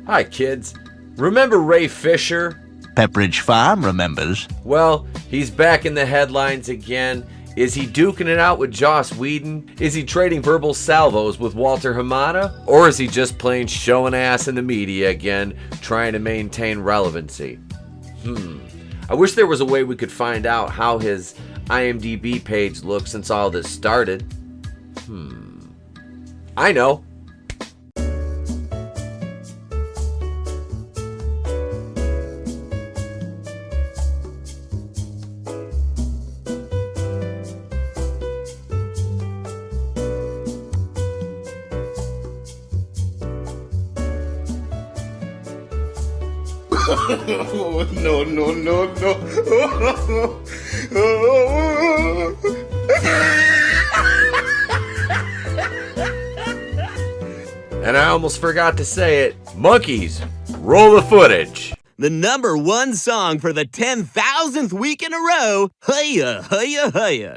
Hi, kids. Remember Ray Fisher? Pepperidge Farm remembers. Well, he's back in the headlines again. Is he duking it out with Joss Whedon? Is he trading verbal salvos with Walter Hamada? Or is he just plain showing ass in the media again, trying to maintain relevancy? I wish there was a way we could find out how his IMDb page looks since all this started. I know. No. And I almost forgot to say it. Monkeys, roll the footage. The number one song for the 10,000th week in a row. Hiya, hiya, hiya.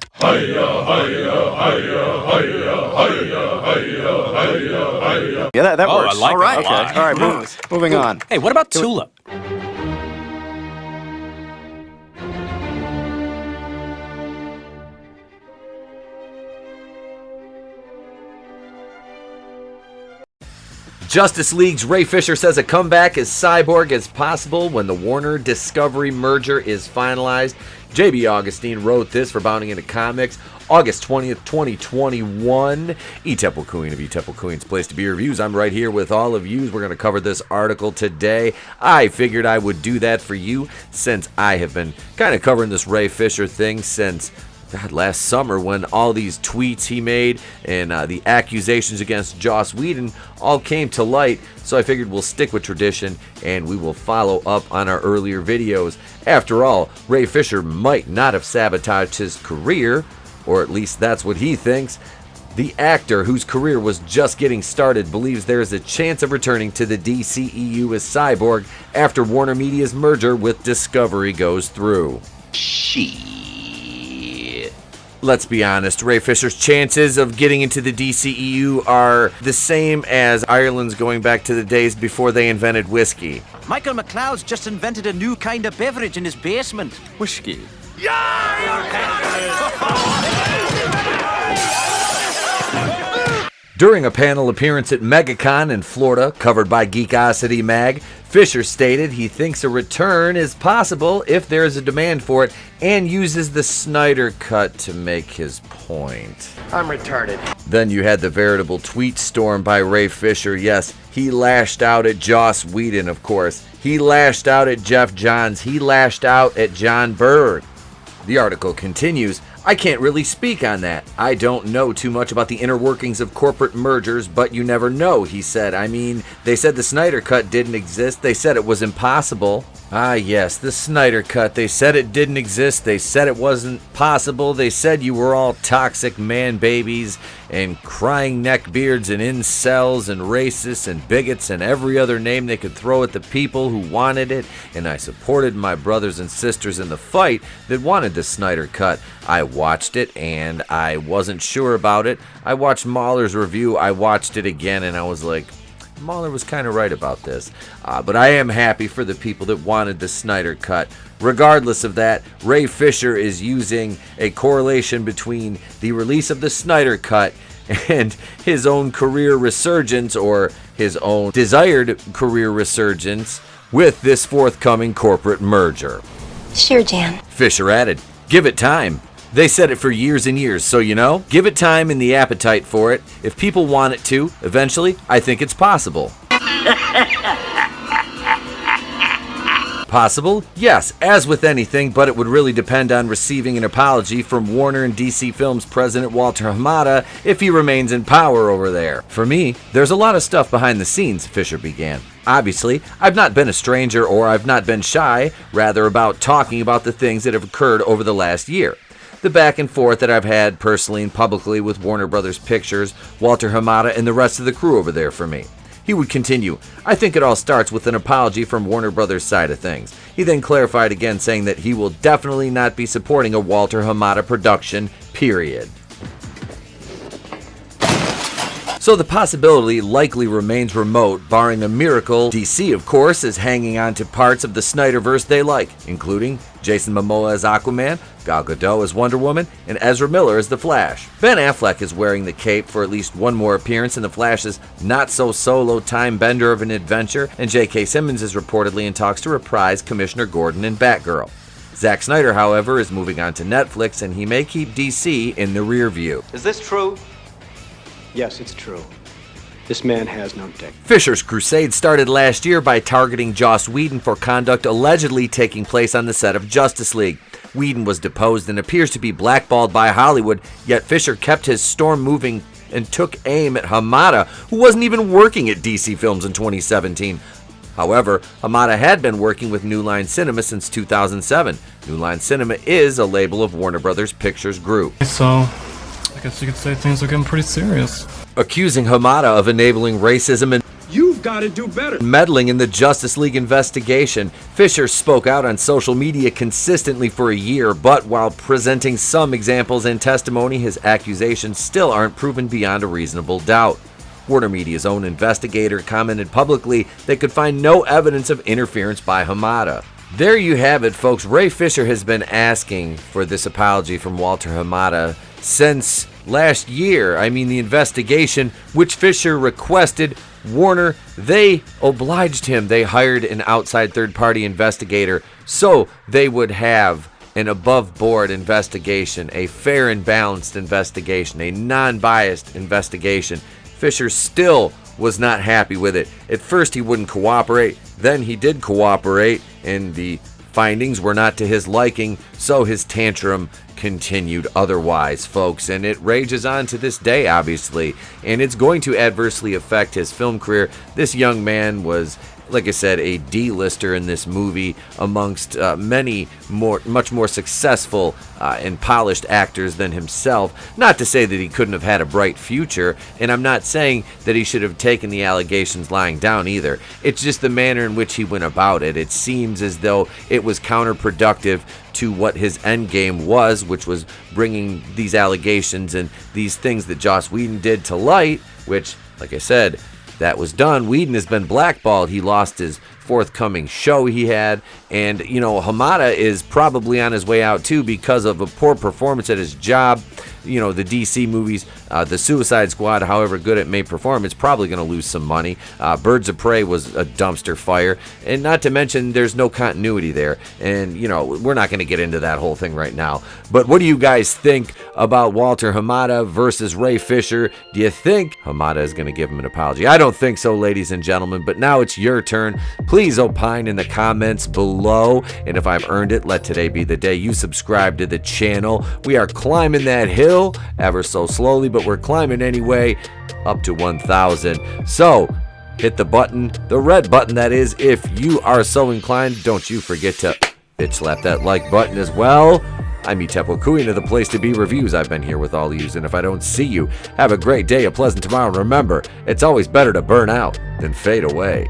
Yeah, that works. I like All right, that. okay. All right, moving on. Hey, what about Tulip? Justice League's Ray Fisher says a comeback as Cyborg is possible when the Warner Discovery merger is finalized. J.B. Augustine wrote this for Bounding Into Comics, August 20th, 2021. Temple Queen of Temple Queen's Place to Be Reviews. I'm right here with all of you. We're going to cover this article today. I figured I would do that for you since I have been kind of covering this Ray Fisher thing since last summer when all these tweets he made and the accusations against Joss Whedon all came to light. So I figured we'll stick with tradition and we will follow up on our earlier videos. After all, Ray Fisher might not have sabotaged his career, or at least that's what he thinks. The actor, whose career was just getting started, believes there is a chance of returning to the DCEU as Cyborg after Warner Media's merger with Discovery goes through. Let's be honest, Ray Fisher's chances of getting into the DCEU are the same as Ireland's going back to the days before they invented whiskey. Michael McLeod's just invented a new kind of beverage in his basement. Whiskey. During a panel appearance at MegaCon in Florida, covered by Geekosity Mag, Fisher stated he thinks a return is possible if there is a demand for it and uses the Snyder Cut to make his point. I'm retarded. Then you had the veritable tweet storm by Ray Fisher. Yes, he lashed out at Joss Whedon, of course. He lashed out at Jeff Johns. He lashed out at John Byrne. The article continues, I can't really speak on that. I don't know too much about the inner workings of corporate mergers, but you never know, he said. I mean, they said the Snyder Cut didn't exist. They said it was impossible. Ah, yes, the Snyder Cut. They said it didn't exist. They said it wasn't possible. They said you were all toxic man babies and crying neckbeards and incels and racists and bigots and every other name they could throw at the people who wanted it. And I supported my brothers and sisters in the fight that wanted the Snyder Cut. I watched it and I wasn't sure about it. I watched Mahler's review. I watched it again and I was like, Mahler was kind of right about this. But I am happy for the people that wanted the Snyder Cut. Regardless of that, Ray Fisher is using a correlation between the release of the Snyder Cut and his own career resurgence, or his own desired career resurgence, with this forthcoming corporate merger. Sure, Jan. Fisher added, give it time. They said it for years and years, so give it time and the appetite for it. If people want it to, eventually, I think it's possible. Possible? Yes, as with anything, but it would really depend on receiving an apology from Warner and DC Films president Walter Hamada if he remains in power over there. For me, there's a lot of stuff behind the scenes, Fisher began. Obviously, I've not been a stranger or I've not been shy, rather about talking about the things that have occurred over the last year. The back and forth that I've had personally and publicly with Warner Brothers Pictures, Walter Hamada, and the rest of the crew over there for me. He would continue, I think it all starts with an apology from Warner Brothers' side of things. He then clarified again saying that he will definitely not be supporting a Walter Hamada production, period. So the possibility likely remains remote, barring a miracle. DC, of course, is hanging on to parts of the Snyderverse they like, including Jason Momoa as Aquaman, Gal Gadot as Wonder Woman, and Ezra Miller as The Flash. Ben Affleck is wearing the cape for at least one more appearance in The Flash's not-so-solo time bender of an adventure, and J.K. Simmons is reportedly in talks to reprise Commissioner Gordon in Batgirl. Zack Snyder, however, is moving on to Netflix, and he may keep DC in the rear view. Is this true? Yes, it's true. This man has no dick. Fisher's crusade started last year by targeting Joss Whedon for conduct allegedly taking place on the set of Justice League. Whedon was deposed and appears to be blackballed by Hollywood, yet Fisher kept his storm moving and took aim at Hamada, who wasn't even working at DC Films in 2017. However, Hamada had been working with New Line Cinema since 2007. New Line Cinema is a label of Warner Brothers Pictures Group. So, I guess you could say things are getting pretty serious. Accusing Hamada of enabling racism and You've got to do better. meddling in the Justice League investigation. Fisher spoke out on social media consistently for a year, but while presenting some examples and testimony, his accusations still aren't proven beyond a reasonable doubt. Warner Media's own investigator commented publicly they could find no evidence of interference by Hamada. There you have it, folks. Ray Fisher has been asking for this apology from Walter Hamada since last year. I mean, the investigation, which Fisher requested, Warner, they obliged him. They hired an outside third-party investigator so they would have an above-board investigation, a fair and balanced investigation, a non-biased investigation. Fisher still was not happy with it. At first he wouldn't cooperate, then he did cooperate, and the findings were not to his liking, so his tantrum continued otherwise, folks, and it rages on to this day, obviously, and it's going to adversely affect his film career. This young man was, like I said, a D-lister in this movie amongst much more successful and polished actors than himself. Not to say that he couldn't have had a bright future, and I'm not saying that he should have taken the allegations lying down either. It's just the manner in which he went about it. It seems as though it was counterproductive to what his end game was, which was bringing these allegations and these things that Joss Whedon did to light, which, like I said, that was done. Whedon has been blackballed. He lost his forthcoming show he had, and Hamada is probably on his way out too because of a poor performance at his job. The DC movies, the Suicide Squad, however good it may perform, it's probably going to lose some money. Birds of Prey was a dumpster fire, and not to mention there's no continuity there, and we're not going to get into that whole thing right now. But what do you guys think about Walter Hamada versus Ray Fisher? Do you think Hamada is going to give him an apology? I don't think so, ladies and gentlemen, but now it's your turn. Please opine in the comments below, and if I've earned it, let today be the day you subscribe to the channel. We are climbing that hill ever so slowly, but we're climbing anyway, up to 1,000. So hit the button, the red button that is, if you are so inclined. Don't you forget to bitch slap that like button as well. I'm Itepo Kuina, the place to be reviews. I've been here with all of you, and if I don't see you, have a great day, a pleasant tomorrow. Remember, it's always better to burn out than fade away.